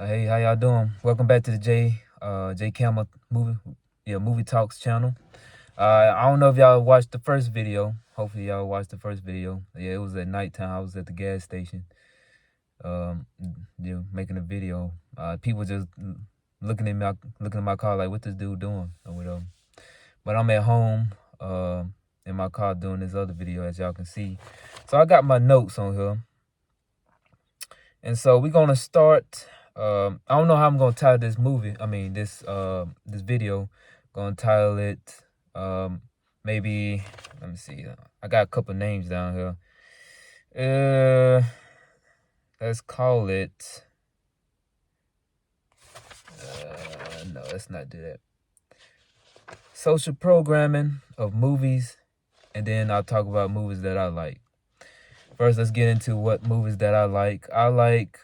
Hey, how y'all doing? Welcome back to the J Camel movie talks channel. I don't know if y'all watched the first video. Hopefully y'all watched the first video. Yeah, it was at nighttime. I was at the gas station, um, making a video. People just looking at my car like, what this dude doing or whatever. But I'm at home, in my car doing this other video, as y'all can see. So I got my notes on here. And so we're gonna start. I don't know how I'm gonna title this movie. I mean this video. Gonna title it. Maybe let me see. I got a couple names down here. Let's call it. No, let's not do that. Social programming of movies, and then I'll talk about movies that I like. First, let's get into what movies that I like. I like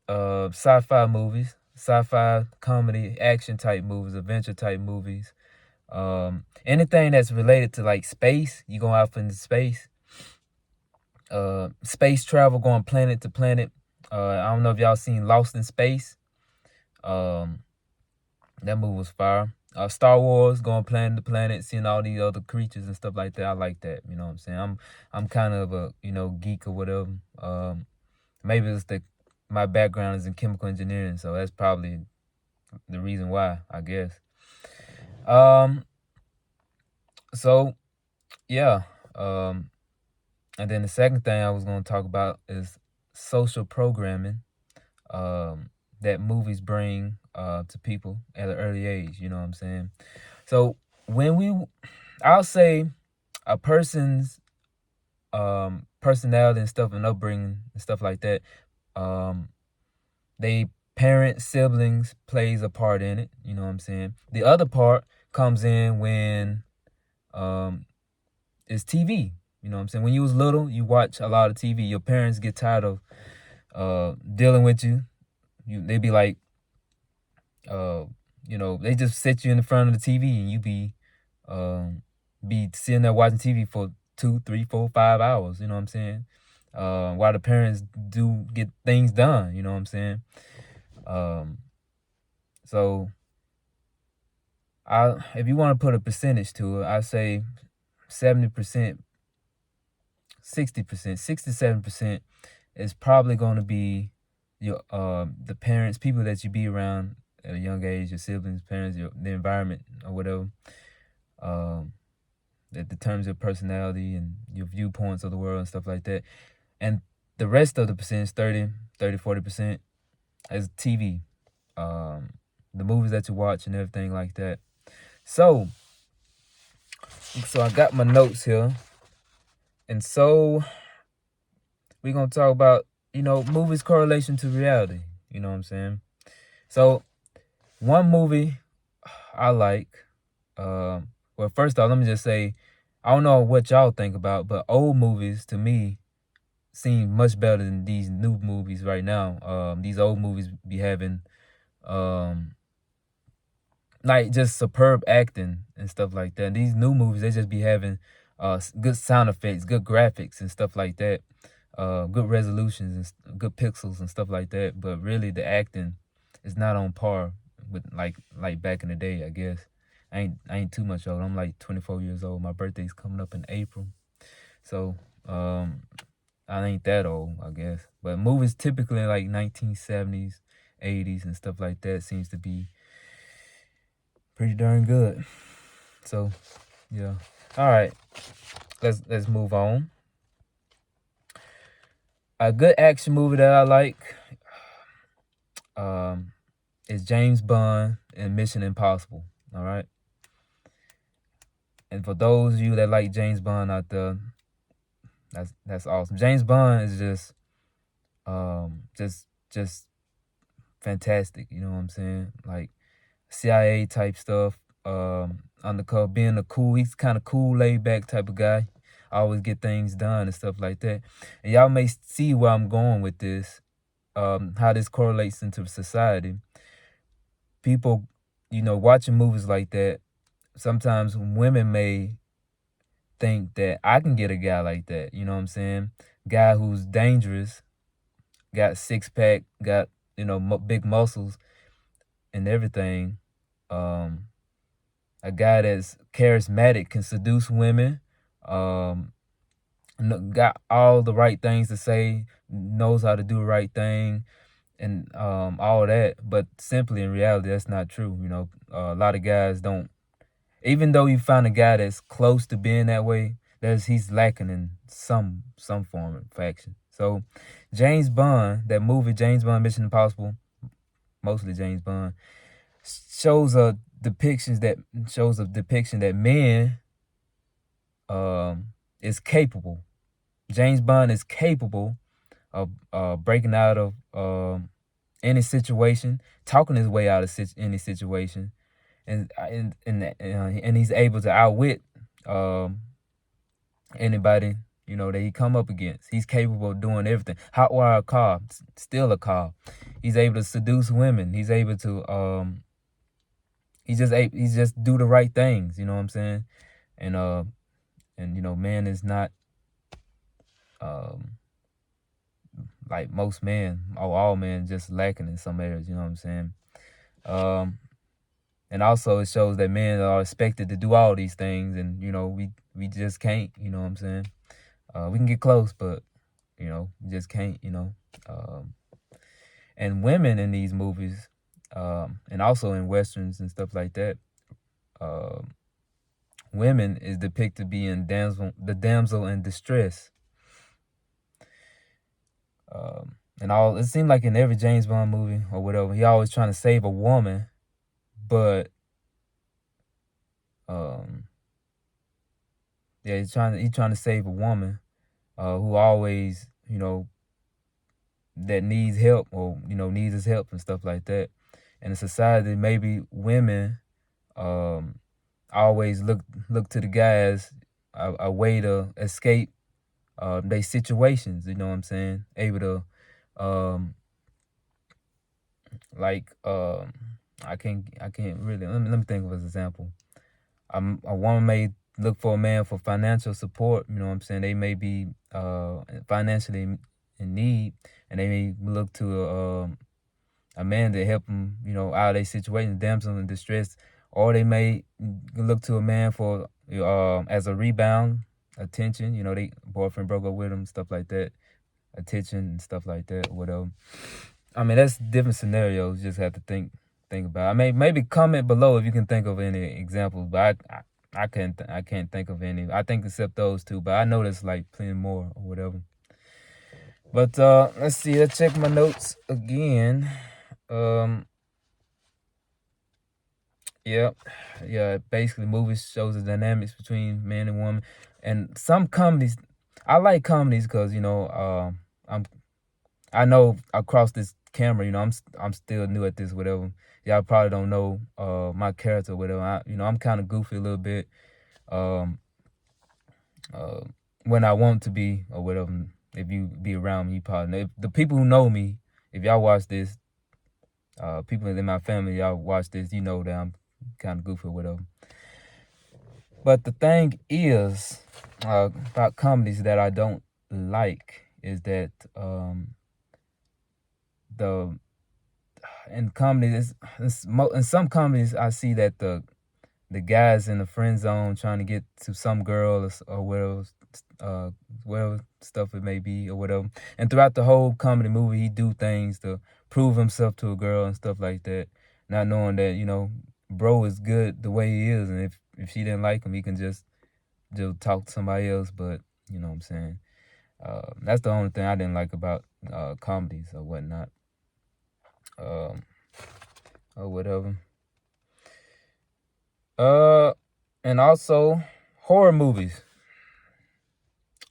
sci-fi movies, sci-fi comedy, action type movies, adventure type movies. Anything that's related to like space, you going off into space. Space travel, going planet to planet. I don't know if y'all seen Lost in Space. That movie was fire. Star Wars, going planet to planet, seeing all these other creatures and stuff like that. I like that. You know what I'm saying? I'm kind of a geek or whatever. Maybe it's my background is in chemical engineering, so that's probably the reason why, I guess. So yeah. And then the second thing I was going to talk about is social programming that movies bring to people at an early age. You know what I'm saying? So I'll say a person's personality and stuff and upbringing and stuff like that, they parents, siblings plays a part in it. You know what I'm saying? The other part comes in when it's TV. You know what I'm saying? When you was little, you watch a lot of TV. Your parents get tired of dealing with you. They be like, they just sit you in the front of the TV and you be sitting there watching TV for 2, 3, 4, 5 hours. You know what I'm saying? While the parents do get things done. You know what I'm saying? So if you want to put a percentage to it, I say 70%, 60%, 67% is probably going to be your the parents, people that you be around at a young age, your siblings, parents, the environment or whatever, that determines your personality and your viewpoints of the world and stuff like that. And the rest of the percentage, 30, 40%, is TV, the movies that you watch and everything like that. So I got my notes here. And so we're going to talk about, movies' correlation to reality. You know what I'm saying? So one movie I like, well, first off, let me just say, I don't know what y'all think about, but old movies to me seem much better than these new movies right now. These old movies be having like just superb acting and stuff like that. And these new movies, they just be having good sound effects, good graphics and stuff like that, good resolutions and good pixels and stuff like that. But really, the acting is not on par with like back in the day, I guess. I ain't too much old. I'm like 24 years old. My birthday's coming up in April, so I ain't that old, I guess. But movies typically like 1970s, 80s, and stuff like that seems to be pretty darn good. So, yeah. All right. Let's move on. A good action movie that I like is James Bond and Mission Impossible. All right. And for those of you that like James Bond out there, that's awesome. James Bond is just fantastic. You know what I'm saying? Like CIA type stuff. Undercover, being he's kind of cool, laid back type of guy. I always get things done and stuff like that. And y'all may see where I'm going with this, how this correlates into society. People, watching movies like that, sometimes women may think that I can get a guy like that. You know what I'm saying? Guy who's dangerous, got six pack, got big muscles and everything. A guy that's charismatic can seduce women. Um, got all the right things to say, knows how to do the right thing, and all that. But simply in reality, that's not true. A lot of guys don't. Even though you find a guy that's close to being that way, he's lacking in some form of faction. So, James Bond, that movie, James Bond, Mission Impossible, mostly James Bond, shows a depiction that men is capable. James Bond is capable of breaking out of any situation, talking his way out of any situation, and he's able to outwit anybody that he come up against. He's capable of doing everything. Hotwire a car, steal a car. He's able to seduce women. He's able to he's just do the right things. You know what I'm saying? And man is not like most men or all men, just lacking in some areas. You know what I'm saying? And also it shows that men are expected to do all these things, and we just can't. You know what I'm saying? We can get close, but we just can't. And women in these movies, and also in westerns and stuff like that, women is depicted being the damsel in distress. And it seemed like in every James Bond movie or whatever, he always trying to save a woman, but he's trying to save a woman who always that needs help, or needs his help and stuff like that. And in society, maybe women always look to the guy as a way to escape their situations. You know what I'm saying? Able to I can't really, let me think of an example. A woman may look for a man for financial support. You know what I'm saying? They may be financially in need, and they may look to a man to help them, out of their situation, damsel in distress. Or they may look to a man for as a rebound, attention. They boyfriend broke up with them, stuff like that, attention and stuff like that, whatever. I mean, that's different scenarios. You just have to think about. I mean, maybe comment below if you can think of any examples, but I can't think of any. I think except those two, but I know there's like plenty more or whatever. But let's see. Let's check my notes again. Yeah. Basically, movies shows the dynamics between man and woman, and some comedies. I like comedies because I know across this camera, I'm still new at this, whatever. Y'all probably don't know my character, whatever. I'm kind of goofy a little bit when I want to be or whatever. If you be around me, you probably know. If the people who know me, if y'all watch this, people in my family, y'all watch this, you know that I'm kind of goofy or whatever. But the thing is about comedies that I don't like is that in comedies, in some comedies, I see that the guys in the friend zone trying to get to some girl or whatever stuff it may be or whatever. And throughout the whole comedy movie, he do things to prove himself to a girl and stuff like that, not knowing that bro is good the way he is, and if she didn't like him, he can just talk to somebody else. But you know what I'm saying. That's the only thing I didn't like about comedies or whatnot. Or whatever. And also horror movies.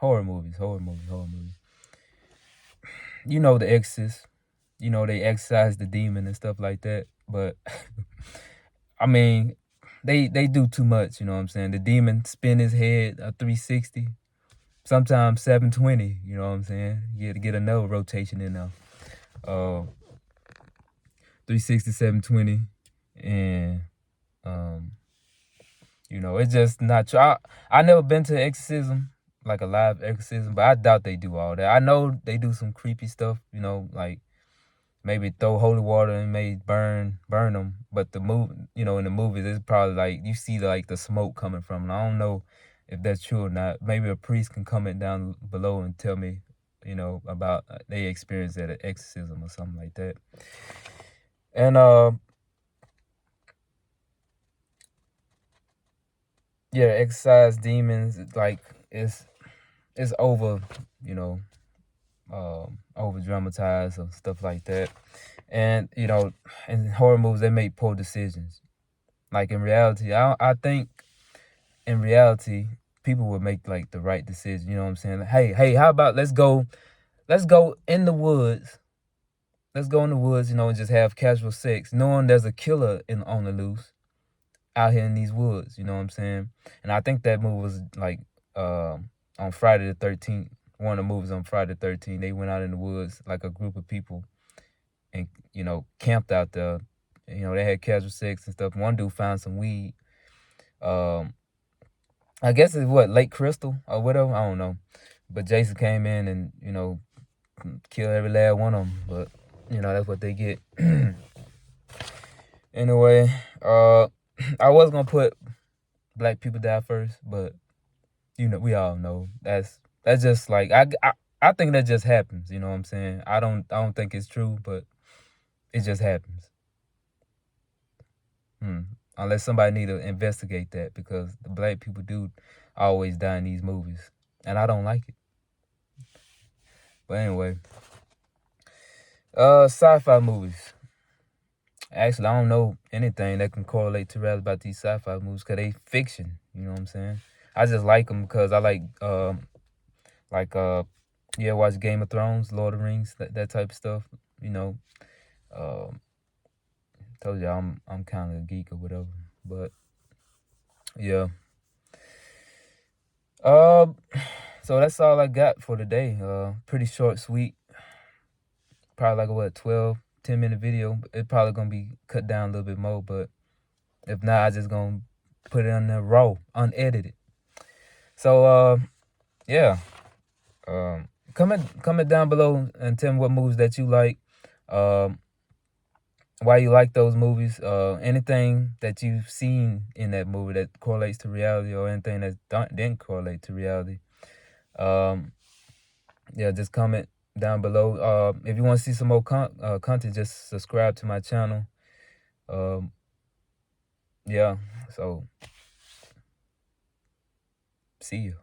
The Exorcist. They exorcise the demon and stuff like that. But I mean, they do too much. You know what I'm saying? The demon spin his head a 360, sometimes 720. You know what I'm saying? You have to get another rotation in there. 360, 720, and it's just not true. I never been to exorcism, like a live exorcism, but I doubt they do all that. I know they do some creepy stuff, like maybe throw holy water and may burn them. But the in the movies, it's probably like you see like the smoke coming from. And I don't know if that's true or not. Maybe a priest can comment down below and tell me, about they experience at an exorcism or something like that. And yeah, exorcise demons. Like it's over, over dramatized or stuff like that. And in horror movies they make poor decisions. Like in reality, I think in reality people would make like the right decision. You know what I'm saying? Like, hey, how about let's go in the woods. Let's go in the woods, and just have casual sex, knowing there's a killer on the loose out here in these woods. You know what I'm saying? And I think that movie was like on Friday the 13th. One of the movies on Friday the 13th. They went out in the woods like a group of people and camped out there. They had casual sex and stuff. One dude found some weed. I guess it's Lake Crystal or whatever. I don't know. But Jason came in and killed every last one of them. But that's what they get. Anyway, I was gonna put black people die first, but we all know that's just like I think that just happens. You know what I'm saying? I don't think it's true, but it just happens. Unless somebody need to investigate that, because the black people do always die in these movies, and I don't like it. But anyway, sci-fi movies. Actually, I don't know anything that can correlate to reality about these sci-fi movies, because they fiction. You know what I'm saying? I just like them because I like watch Game of Thrones, Lord of the Rings, that type of stuff. Told you I'm kind of a geek or whatever, but yeah. So that's all I got for today. Pretty short, sweet. Probably like 10-minute video. It's probably gonna be cut down a little bit more, but if not, I just gonna put it on there raw, unedited. So yeah. Comment down below and tell me what movies that you like. Why you like those movies. Anything that you've seen in that movie that correlates to reality, or anything that didn't correlate to reality. Yeah, just comment down below. If you want to see some more content, just subscribe to my channel. Yeah, so see you.